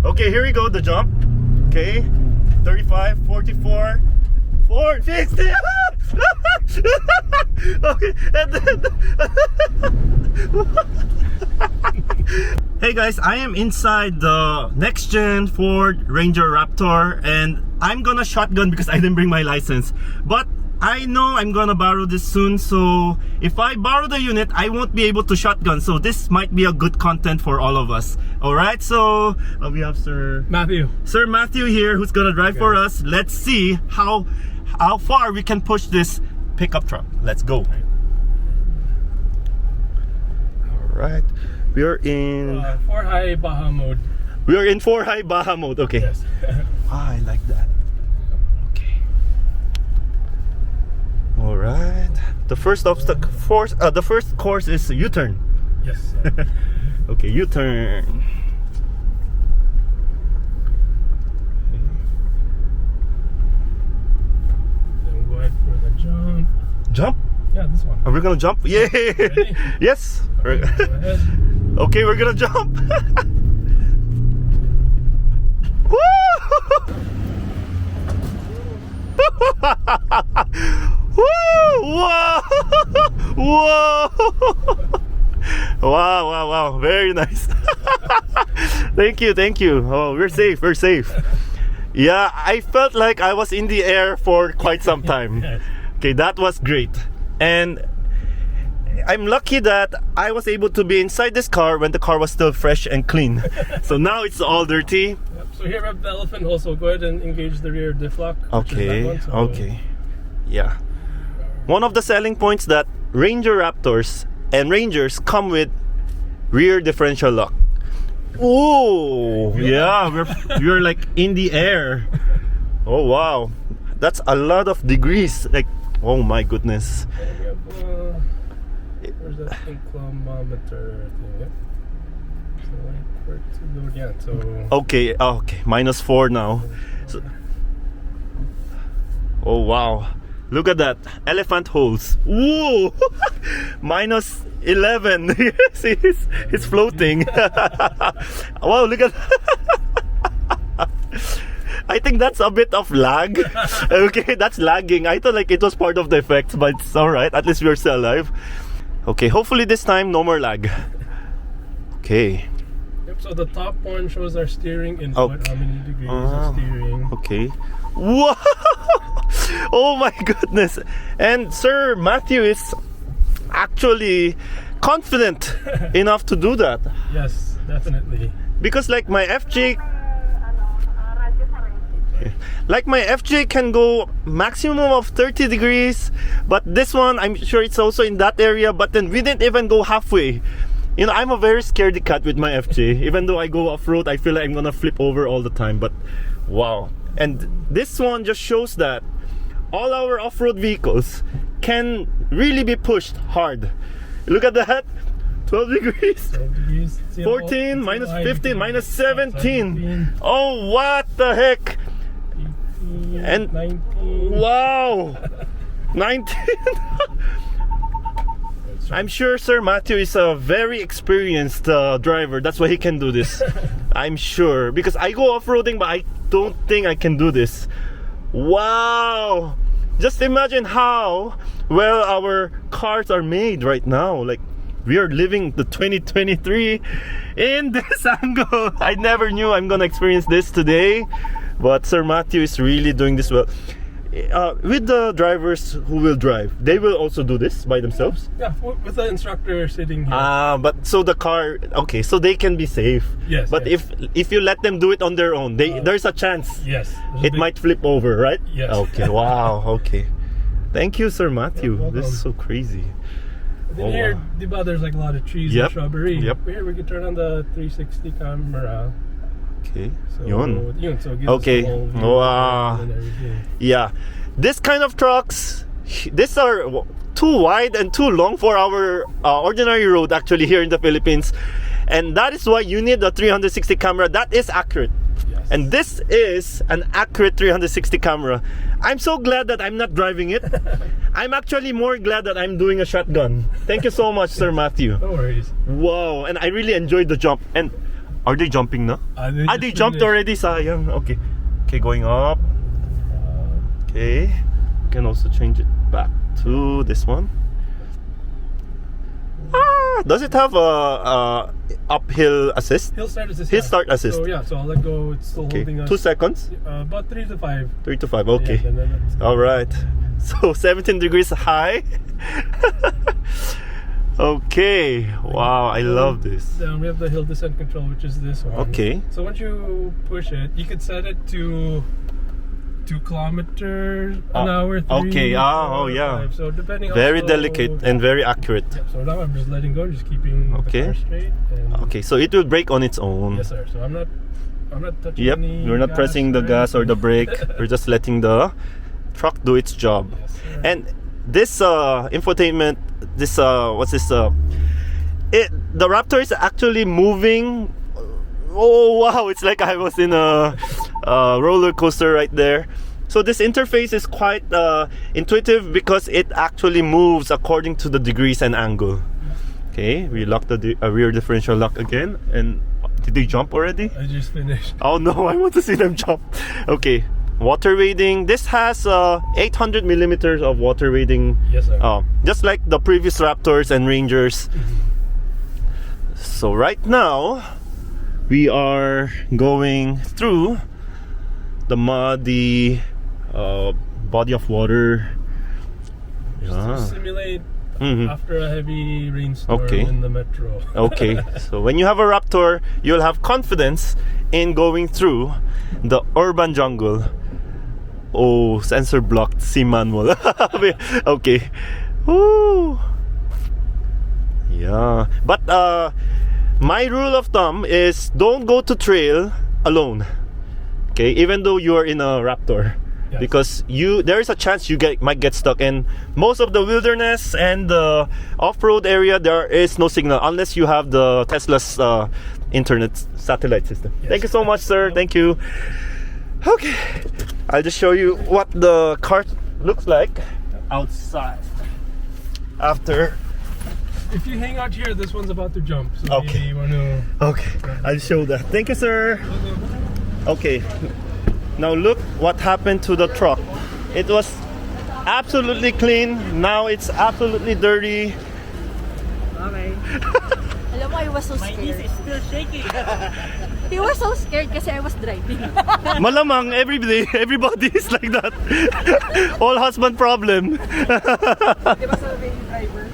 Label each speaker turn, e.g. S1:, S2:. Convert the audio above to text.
S1: Okay, here we go, the jump. Okay, 35, 44, 460. Okay, and then hey guys, I am inside the next gen Ford Ranger Raptor, and I'm gonna shotgun because I didn't bring my license. But I know I'm gonna borrow this soon, so if I borrow the unit, I won't be able to shotgun. So this might be a good content for all of us. Alright, so we have Sir Matthew here, who's gonna drive for us. Let's see how far we can push this pickup truck. Let's go. Alright, we are in
S2: 4 high Baja mode.
S1: We are in 4 high Baja mode. Okay.
S2: Yes.
S1: I like that. Okay. All right. The first obstacle, the first course is U-turn.
S2: Yes.
S1: Okay, U-turn.
S2: Then go ahead for the jump.
S1: Jump?
S2: Yeah, this one.
S1: Are we gonna jump? Yeah.
S2: Ready?
S1: Yes.
S2: Okay, go ahead.
S1: Okay, we're gonna jump. Woo! Woo! Wow! Whoa! Wow! Very nice. Thank you. Oh, we're safe. Yeah, I felt like I was in the air for quite some time. Okay, that was great. And I'm lucky that I was able to be inside this car when the car was still fresh and clean. So now it's all dirty.
S2: Yep. So here we have the elephant hole, so go ahead and engage the rear diff lock.
S1: Okay, yeah. One of the selling points that Ranger Raptors and Rangers come with rear differential lock. Oh, yeah, we're like in the air. Oh wow, that's a lot of degrees. Like, oh my goodness.
S2: We have, where's that inclinometer thing? Yep. So like where to go again? So
S1: Okay, -4 now. So, oh wow, look at that, elephant holes. Whoa, -11. See, it's floating. Wow, look at. I think that's a bit of lag. Okay, that's lagging. I thought like it was part of the effects, but it's alright. At least we're still alive. Okay, hopefully this time no more lag. Okay.
S2: Yep, so the top one shows our steering input,
S1: Okay.
S2: how many degrees of steering.
S1: Okay. Wow! Oh my goodness! And Sir Matthew is actually confident enough to do that.
S2: Yes, definitely.
S1: Because like my FJ can go maximum of 30 degrees, but this one I'm sure it's also in that area, but then we didn't even go halfway. You know, I'm a very scaredy cat with my FJ. Even though I go off-road, I feel like I'm gonna flip over all the time, but wow. And this one just shows that all our off-road vehicles can really be pushed hard. Look at that, 12 degrees,
S2: 12 degrees.
S1: 14, -15, -17. Oh, what the heck?
S2: 18,
S1: And
S2: 19.
S1: wow, 19. I'm sure Sir Matthew is a very experienced driver. That's why he can do this. I'm sure, because I go off-roading, but I don't think I can do this. Wow, just imagine how well our cars are made right now. Like, we are living the 2023 in this angle. I never knew I'm gonna experience this today, but Sir Matthew is really doing this well. With the drivers who will drive, they will also do this by themselves?
S2: Yeah, with the instructor sitting here.
S1: But so the car, okay, so they can be safe.
S2: Yes.
S1: But
S2: yes.
S1: if you let them do it on their own, there's a chance.
S2: Yes.
S1: It might flip over, right?
S2: Yes.
S1: Okay, wow, okay. Thank you, Sir Matthew.
S2: You're
S1: This is so
S2: welcome.
S1: crazy.
S2: Then here, diba, there's like a lot of trees
S1: Yep.
S2: and shrubbery.
S1: Yep.
S2: Here we can turn on the 360 camera.
S1: Okay,
S2: So,
S1: yun.
S2: so it gives
S1: Okay,
S2: us the whole view
S1: wow.
S2: and everything.
S1: Yeah, this kind of trucks, these are too wide and too long for our ordinary road actually here in the Philippines, and that is why you need a 360 camera that is accurate.
S2: Yes.
S1: And this is an accurate 360 camera. I'm so glad that I'm not driving it. I'm actually more glad that I'm doing a shotgun. Thank you so much, Sir Matthew.
S2: No worries.
S1: Wow, and I really enjoyed the jump. And Are they jumping now? They jumped already, sayang. Okay. Okay, going up. Okay. You can also change it back to this one. Does it have a uphill assist?
S2: Hill start assist.
S1: Hill start assist.
S2: So yeah, so I'll let go. It's still
S1: Okay.
S2: holding us.
S1: 2 seconds?
S2: About 3 to 5.
S1: 3 to 5, okay.
S2: Yeah, then it's
S1: All right. So 17 degrees high. Okay. Wow, I love this.
S2: Then we have the hill descent control, which is this one.
S1: Okay.
S2: So once you push it, you could set it to 2 kilometers an hour. 3,
S1: okay.
S2: 4,
S1: Yeah.
S2: 5. So depending.
S1: Very
S2: also,
S1: delicate and very accurate.
S2: Yeah, so now I'm just letting go, just keeping
S1: Okay.
S2: the car straight. And
S1: Okay, so it will brake on its own.
S2: yes, sir. So I'm not touching.
S1: Yep,
S2: any
S1: we're not
S2: gas
S1: pressing the gas or the brake. We're just letting the truck do its job.
S2: Yes, sir.
S1: And this infotainment, this what's this? The Raptor is actually moving. Oh wow! It's like I was in a roller coaster right there. So this interface is quite intuitive because it actually moves according to the degrees and angle. Okay, we lock the rear differential lock again. And did they jump already?
S2: I just finished.
S1: Oh no, I want to see them jump. Okay, water wading. This has 800 millimeters of water wading.
S2: Yes, sir.
S1: Just like the previous Raptors and Rangers. So right now, we are going through the muddy body of water.
S2: Just to simulate after a heavy rainstorm
S1: Okay.
S2: in the metro.
S1: Okay, so when you have a Raptor, you'll have confidence in going through the urban jungle. Oh, sensor blocked, C manual. Okay. Woo. Yeah, but my rule of thumb is don't go to trail alone. Okay, even though you are in a Raptor.
S2: Yes.
S1: Because there is a chance you might get stuck, and most of the wilderness and the off-road area there is no signal unless you have the Tesla's internet satellite system.
S2: Yes.
S1: Thank you so much, sir. Thank you. Okay, I'll just show you what the car looks like outside after.
S2: If you hang out here, this one's about to jump. So
S1: Okay.
S2: maybe you want to.
S1: Okay, I'll show that. Thank you, sir. Okay, now look what happened to the truck. It was absolutely clean. Now it's absolutely dirty.
S3: Okay. Alam mo, I was so
S4: My knees
S3: scared.
S4: is still shaking.
S3: He was so scared kasi I was driving.
S1: Malamang everybody is like that. All husband problem.
S3: Di ba sabi yung driver?